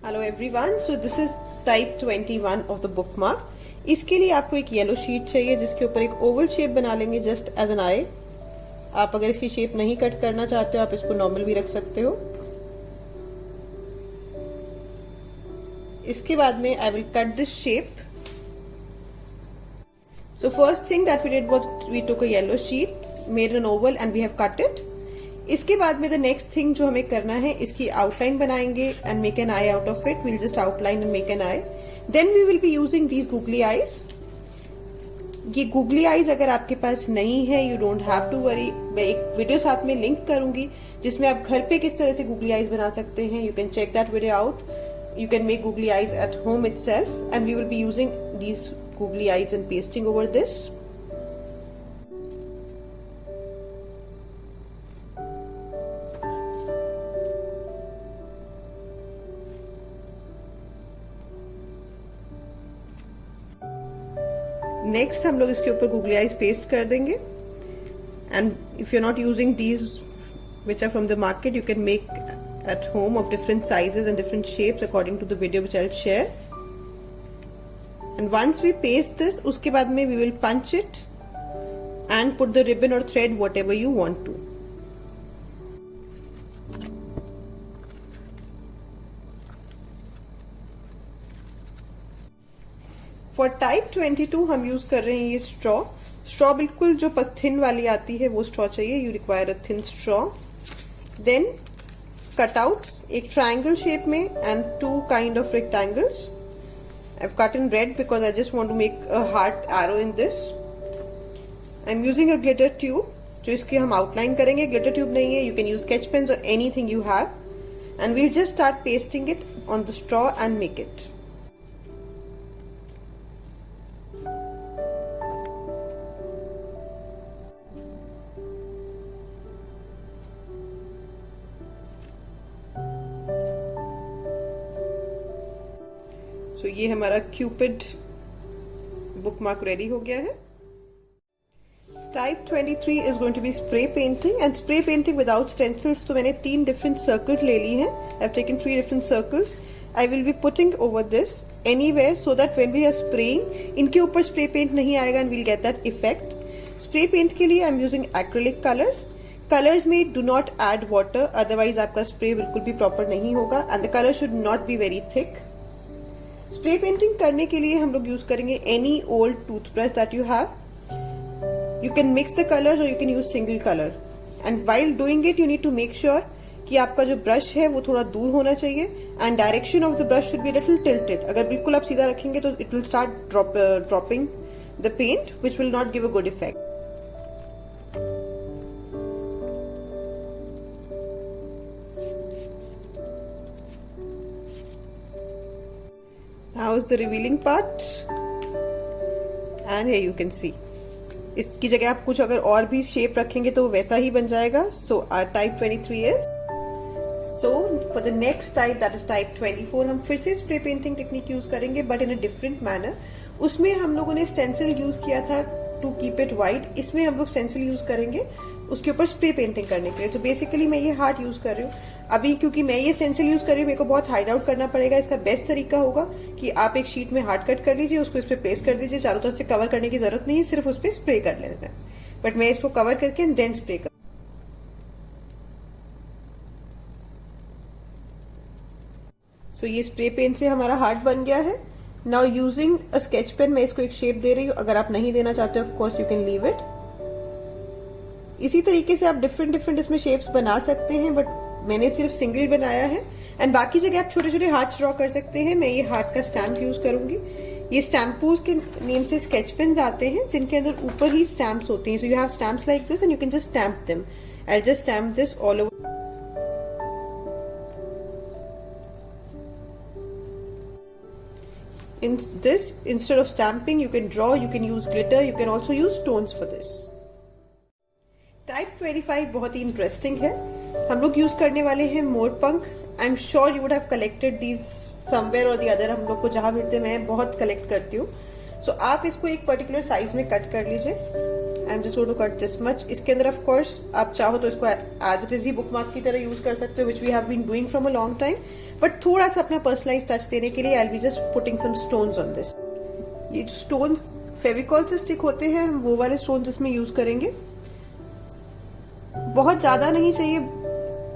Hello everyone, so this is type 21 of the book mark. इसके लिए आपको एक येलो शीट चाहिए जिसके ऊपर एक ओवल शेप बना लेंगे जस्ट एज एन आई। आप अगर इसकी शेप नहीं कट करना चाहते हो आप इसको नॉर्मल भी रख सकते हो। इसके बाद में I will cut this shape. So first thing that we did was we took a yellow sheet, made an oval and we have cut it. इसके बाद में the next thing जो हमें करना है, इसकी outline बनाएंगे and make an eye out of it. We'll just outline and make an eye. Then we will be using these googly eyes. ये googly eyes अगर आपके पास नहीं है, you don't have to worry. मैं एक वीडियो साथ में लिंक करूंगी जिसमें आप घर पे किस तरह से googly eyes बना सकते हैं. You can check that video out. You can make googly eyes at home itself and we will be using these googly eyes and pasting over this. Next हम लोग इसके ऊपर googly eyes paste कर देंगे and if you're not using these which are from the market, you can make at home of different sizes and different shapes according to the video which I'll share. And once we paste this, उसके बाद में we will punch it and put the ribbon or thread whatever you want to. For type 22 हम use कर रहे हैं ये straw. Straw बिल्कुल जो थिन वाली आती है वो straw चाहिए. You require a thin straw. Then cutouts एक triangle shape में and two kind of rectangles. I've cut in red because I just want to make a heart arrow in this. I'm using a glitter tube जो इसकी हम outline करेंगे. Glitter tube नहीं है, you can use sketch pens or anything you have. And we'll just start pasting it on the straw and make it. So ये हमारा Cupid book mark ready हो गया है. Type 23 is going to be spray painting and spray painting without stencils. तो मैंने 3 different circles ले ली हैं. I've taken 3 different circles. I will be putting over this anywhere so that when we are spraying, इनके ऊपर spray paint नहीं आएगा and we'll get that effect. Spray paint के लिए I'm using acrylic colors. Colors में do not add water, otherwise आपका spray बिल्कुल भी proper नहीं होगा and the color should not be very thick. Spray painting करने के लिए हम लोग यूज करेंगे any old toothbrush that you have. You can mix the colours और you can use single colour and while doing it you need to make sure कि आपका जो ब्रश है वो थोड़ा दूर होना चाहिए and direction of the brush should be little tilted. अगर बिल्कुल आप सीधा रखेंगे तो it will start dropping the paint which will not give a good effect. Now is the revealing part and here you can see. इसकी जगह आप कुछ अगर और भी शेप रखेंगे तो वैसा ही बन जाएगा. So our type 23 is. So for the next type that is type 24 हम फिर से स्प्रे पेंटिंग टेक्निक यूज करेंगे but in a different manner. उसमें हम लोगों ने स्टेंसिल यूज किया था to keep it white. इसमें हम लोग स्टेंसिल यूज करेंगे उसके ऊपर स्प्रे पेंटिंग करने के लिए. तो बेसिकली मैं ये हार्ट यूज कर रही हूँ अभी क्योंकि मैं ये स्टेंसिल यूज कर रही हूँ. मेरे को बहुत हाइड आउट करना पड़ेगा. इसका बेस्ट तरीका होगा कि आप एक शीट में हार्ट कट कर लीजिए, उसको इस पे प्लेस कर दीजिए. चारों तरफ से कवर करने की जरूरत नहीं है, सिर्फ उस पर स्प्रे कर लेना है. बट मैं इसको कवर करके देन स्प्रे कर. सो ये स्प्रे पेन से हमारा हार्ट बन गया है. Now using a sketch pen मैं इसको एक शेप दे रही हूँ. अगर आप नहीं देना चाहते of course you can leave it. इसी तरीके से आप डिफरेंट इसमें शेप्स बना सकते हैं बट मैंने सिर्फ सिंगल बनाया है एंड बाकी जगह आप छोटे छोटे हार्ट ड्रॉ कर सकते हैं. मैं ये हार्ट का स्टैम्प यूज करूंगी. ये स्टैम्पूज के नेम से स्केच पेन्स आते हैं जिनके अंदर ऊपर ही स्टैम्प्स होते हैं. So you have stamps like this and you can just stamp them. I just stamp this all over. In this, instead of stamping, you can draw, you can use glitter, you can also use stones for this. Type 25 बहुत ही interesting है. हम लोग use करने वाले हैं मोर पंख. I am sure you would have collected these somewhere और the other. हम लोग को जहां मिलते मैं बहुत कलेक्ट करती हूँ. सो आप इसको एक पर्टिकुलर साइज में कट कर लीजिए I am just going to cut this much. इसके अंदर ऑफ कोर्स आप चाहो तो इसको एज इट इज ही बुक मार्क की तरह यूज कर सकते हो, which we have been doing from a long time. But थोड़ा सा अपना पर्सनलाइज टच देने के लिए I will be just putting some stones on this. ये जो स्टोन्स फेविकॉल से स्टिक होते हैं, हम वो वाले स्टोन्स इसमें यूज करेंगे. बहुत ज्यादा नहीं चाहिए,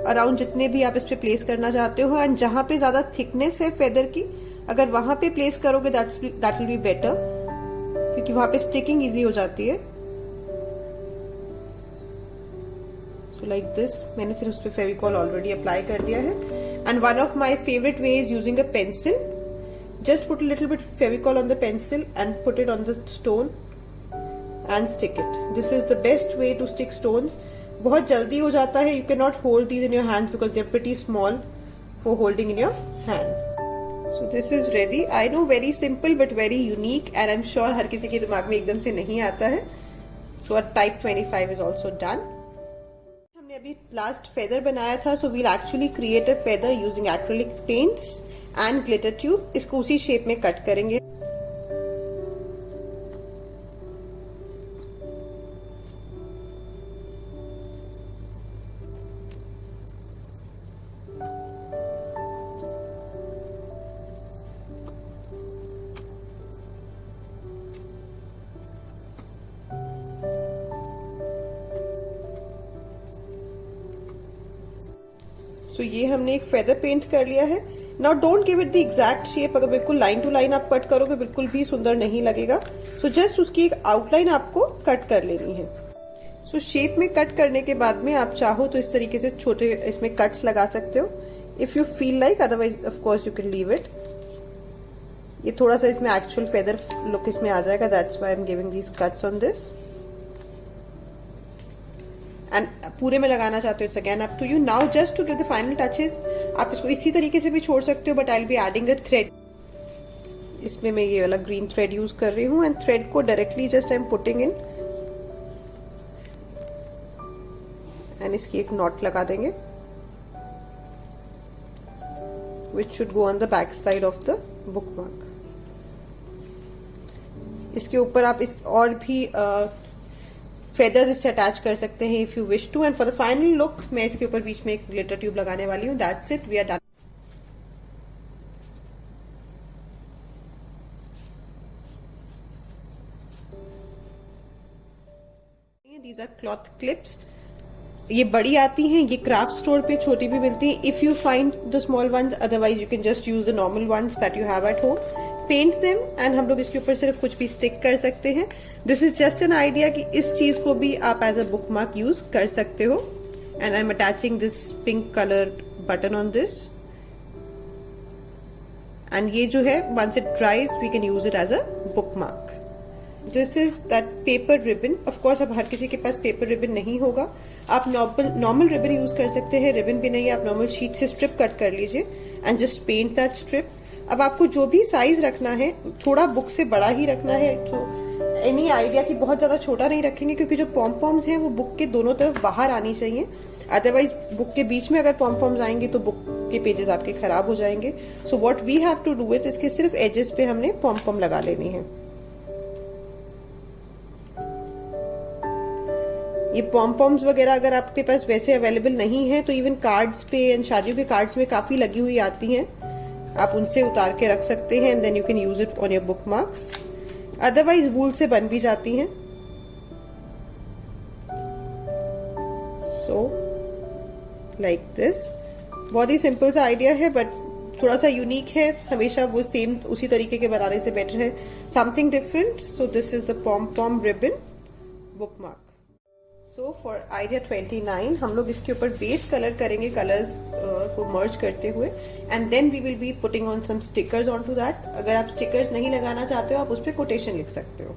अराउंड जितने भी आप इस पे प्लेस करना चाहते हो. एंड जहां पे ज्यादा थिकनेस है फेदर की, अगर वहां पे प्लेस करोगे दैट विल बी बेटर, क्योंकि वहां पे स्टिकिंग इजी हो जाती है. सो लाइक दिस, मैंने सिर्फ उस पे फेविकॉल ऑलरेडी अप्लाई कर दिया है. And one of my favourite way is using a pencil. Just put a little bit Fevicol on the pencil and put it on the stone and stick it. This is the best way to stick stones. बहुत जल्दी हो जाता है. You can not hold these in your hand because they are pretty small for holding in your hand. So this is ready. I know very simple but very unique, and I'm sure हर किसी के दिमाग में एकदम से नहीं आता है. So our type 25 is also done. हमने अभी last feather बनाया था, so we'll actually create a feather using acrylic paints and glitter tube. इसको उसी shape में cut करेंगे. तो ये हमने एक फेदर पेंट कर लिया है. Now don't give it the exact shape. अगर बिल्कुल लाइन टू लाइन आप कट करोगे बिल्कुल भी सुंदर नहीं लगेगा. सो जस्ट उसकी एक आउटलाइन आपको कट कर लेनी है. सो शेप में कट करने के बाद में आप चाहो तो इस तरीके से छोटे इसमें कट्स लगा सकते हो if you feel like. Otherwise of course you can leave it. ये थोड़ा सा इसमें एक्चुअल फेदर लुक इसमें आ जाएगा. That's why I am giving these cuts on this. And पूरे में लगाना चाहते हो it's again up to you. Now just to give the final touches आप इसको इसी तरीके से भी छोड़ सकते हो, but I will be adding a thread. इसमें मैं ये वाला ग्रीन थ्रेड यूज कर रही हूँ. एंड थ्रेड को directly just I am putting in and इसकी एक नॉट लगा देंगे which should go on the back side of the book mark. इसके ऊपर आप इस और भी फेदर्स इससे अटैच कर सकते हैं if you wish to. And for the final look मैं इसके ऊपर बीच में एक ग्लिटर ट्यूब लगाने वाली हूँ. That's it, we are done. These are cloth clips. ये बड़ी आती हैं, ये क्राफ्ट स्टोर पे छोटी भी मिलती हैं if you find the small ones. Otherwise you can just use the normal ones that you have at home. Paint them and हम लोग इसके ऊपर सिर्फ कुछ भी स्टिक कर सकते हैं. This is just an idea कि इस चीज को भी आप as a bookmark use कर सकते हो. And I am attaching this pink colour button on this. And ये जो है once it dries we can use it as a bookmark. This is that paper ribbon. Of course अब हर किसी के पास पेपर रिबन नहीं होगा. आप नॉर्मल रिबन यूज कर सकते हैं. रिबन भी नहीं, आप नॉर्मल शीट से स्ट्रिप कट कर लीजिए and just paint that strip. अब आपको जो भी साइज रखना है थोड़ा बुक से बड़ा ही रखना है. तो एनी आइडिया कि बहुत ज्यादा छोटा नहीं रखेंगे क्योंकि जो पॉम पॉम्स हैं वो बुक के दोनों तरफ बाहर आनी चाहिए. अदरवाइज बुक के बीच में अगर पॉम पॉम्स आएंगे तो बुक के पेजेस आपके खराब हो जाएंगे. So what we have to do is इसके सिर्फ एजेस पे हमने पॉम पॉम लगा लेनी है. ये पॉम पॉम्स वगैरह अगर आपके पास वैसे अवेलेबल नहीं है तो इवन कार्ड्स पे एंड शादियों के कार्ड्स में काफी लगी हुई आती हैं. आप उनसे उतार के रख सकते हैं and then you can use it on your bookmarks. Otherwise wool से बन भी जाती हैं. So like this. बहुत ही सिंपल सा आइडिया है बट थोड़ा सा यूनिक है. हमेशा वो सेम उसी तरीके के बनाने से बेटर है something different. So this is the pom pom ribbon bookmark. So for idea 29 हम लोग इसके ऊपर बेस कलर करेंगे, कलर्स को मर्ज करते हुए. And then we will be putting on some stickers on to that. अगर आप स्टिकर्स नहीं लगाना चाहते हो आप उस पर कोटेशन लिख सकते हो.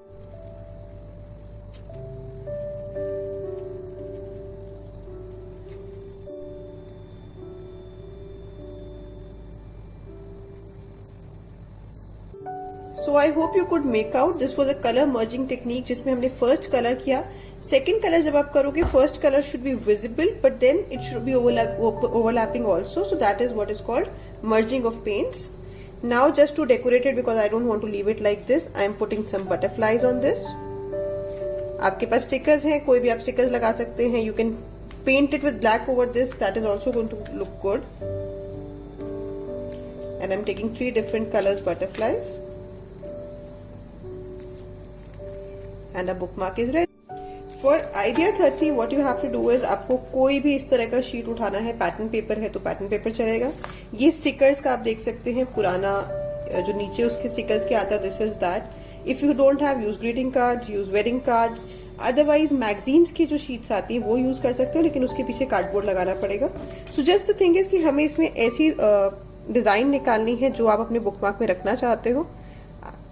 So I hope you could make out. This was a color merging technique जिसमें हमने फर्स्ट कलर किया. सेकेंड कलर जब आप करोगे first colour should be visible but then it should be overlapping also. So that is what is called merging of paints. Now just to decorate it because I don't want to leave it like this, I am putting some butterflies on this. आपके पास stickers हैं, कोई भी आप stickers लगा सकते हैं. You can paint it with black over this, that is also going to look good. And I'm taking 3 different colors butterflies, and a bookmark is ready. For idea 30 what you have to do is आपको कोई भी इस तरह का sheet उठाना है. Pattern paper है तो पैटर्न पेपर चलेगा. ये स्टिकर्स का आप देख सकते हैं, पुराना जो नीचे उसके स्टिकर्स के आता है, this is that. If you don't have, use greeting cards, use wedding cards. Otherwise magazines की जो शीट्स आती है वो यूज कर सकते हो, लेकिन उसके पीछे कार्डबोर्ड लगाना पड़ेगा. So just the thing is कि हमें इसमें ऐसी डिजाइन निकालनी है जो आप अपने बुकमार्क में रखना चाहते हो.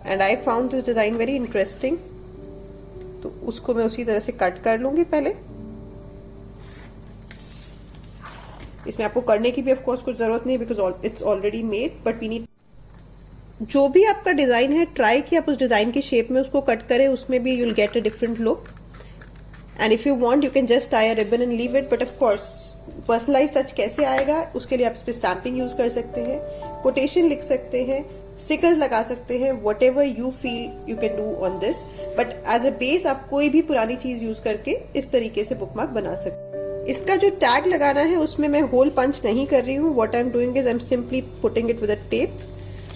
And I found this design very interesting. तो उसको मैं उसी तरह से कट कर लूंगी. पहले इसमें आपको करने की भी ऑफ कोर्स कुछ जरूरत नहीं, because it's already made, but we need. जो भी आपका डिजाइन है, ट्राई कि आप उस डिजाइन की शेप में उसको कट करें. उसमें भी you'll get a different look. And if you want you can just tie a ribbon and leave it. But of course personalise touch कैसे आएगा उसके लिए आप इस पे स्टैंपिंग यूज कर सकते हैं, कोटेशन लिख सकते हैं, स्टिकर्स लगा सकते हैं. Whatever you feel you can do on this. But as a base आप कोई भी पुरानी चीज यूज करके इस तरीके से बुकमार्क बना सकते हैं. इसका जो टैग लगाना है उसमें मैं होल पंच नहीं कर रही हूँ. What I am doing is I am simply putting it with a tape.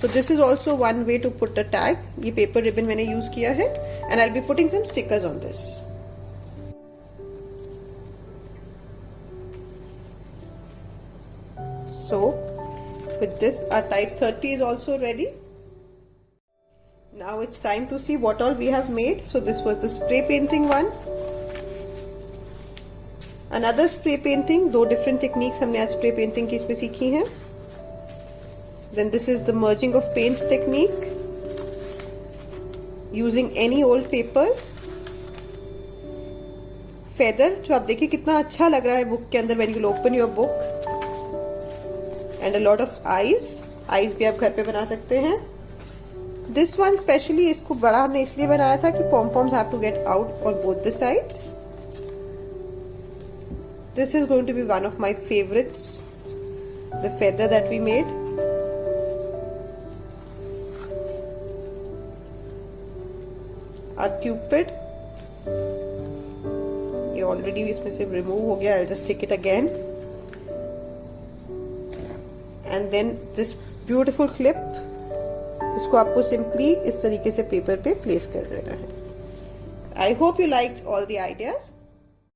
So this is also one way to put the tag. ये paper ribbon मैंने use किया है, and I'll be putting some stickers on this. So with this our type 30 is also ready. Now it's time to see what all we have made. So this was the spray painting one. Another spray painting. 2 different techniques हमने आज spray painting की इसमें सीखी हैं. Then this is the merging of paint technique using any old papers. Feather जो आप देखिए कितना अच्छा लग रहा है बुक के अंदर when you open your book. And a lot of eyes. Eyes भी आप घर पे बना सकते हैं. This one specially इसको बड़ा हमने इसलिए बनाया था कि pom-poms have to get out on both the sides. This is going to be one of my favorites. The feather that we made. A cupid. ये ऑलरेडी इसमें से रिमूव हो गया. I'll just stick it again. And then this beautiful clip. इसको आपको simply इस तरीके से पेपर पे प्लेस कर देना है. I hope you liked all the ideas.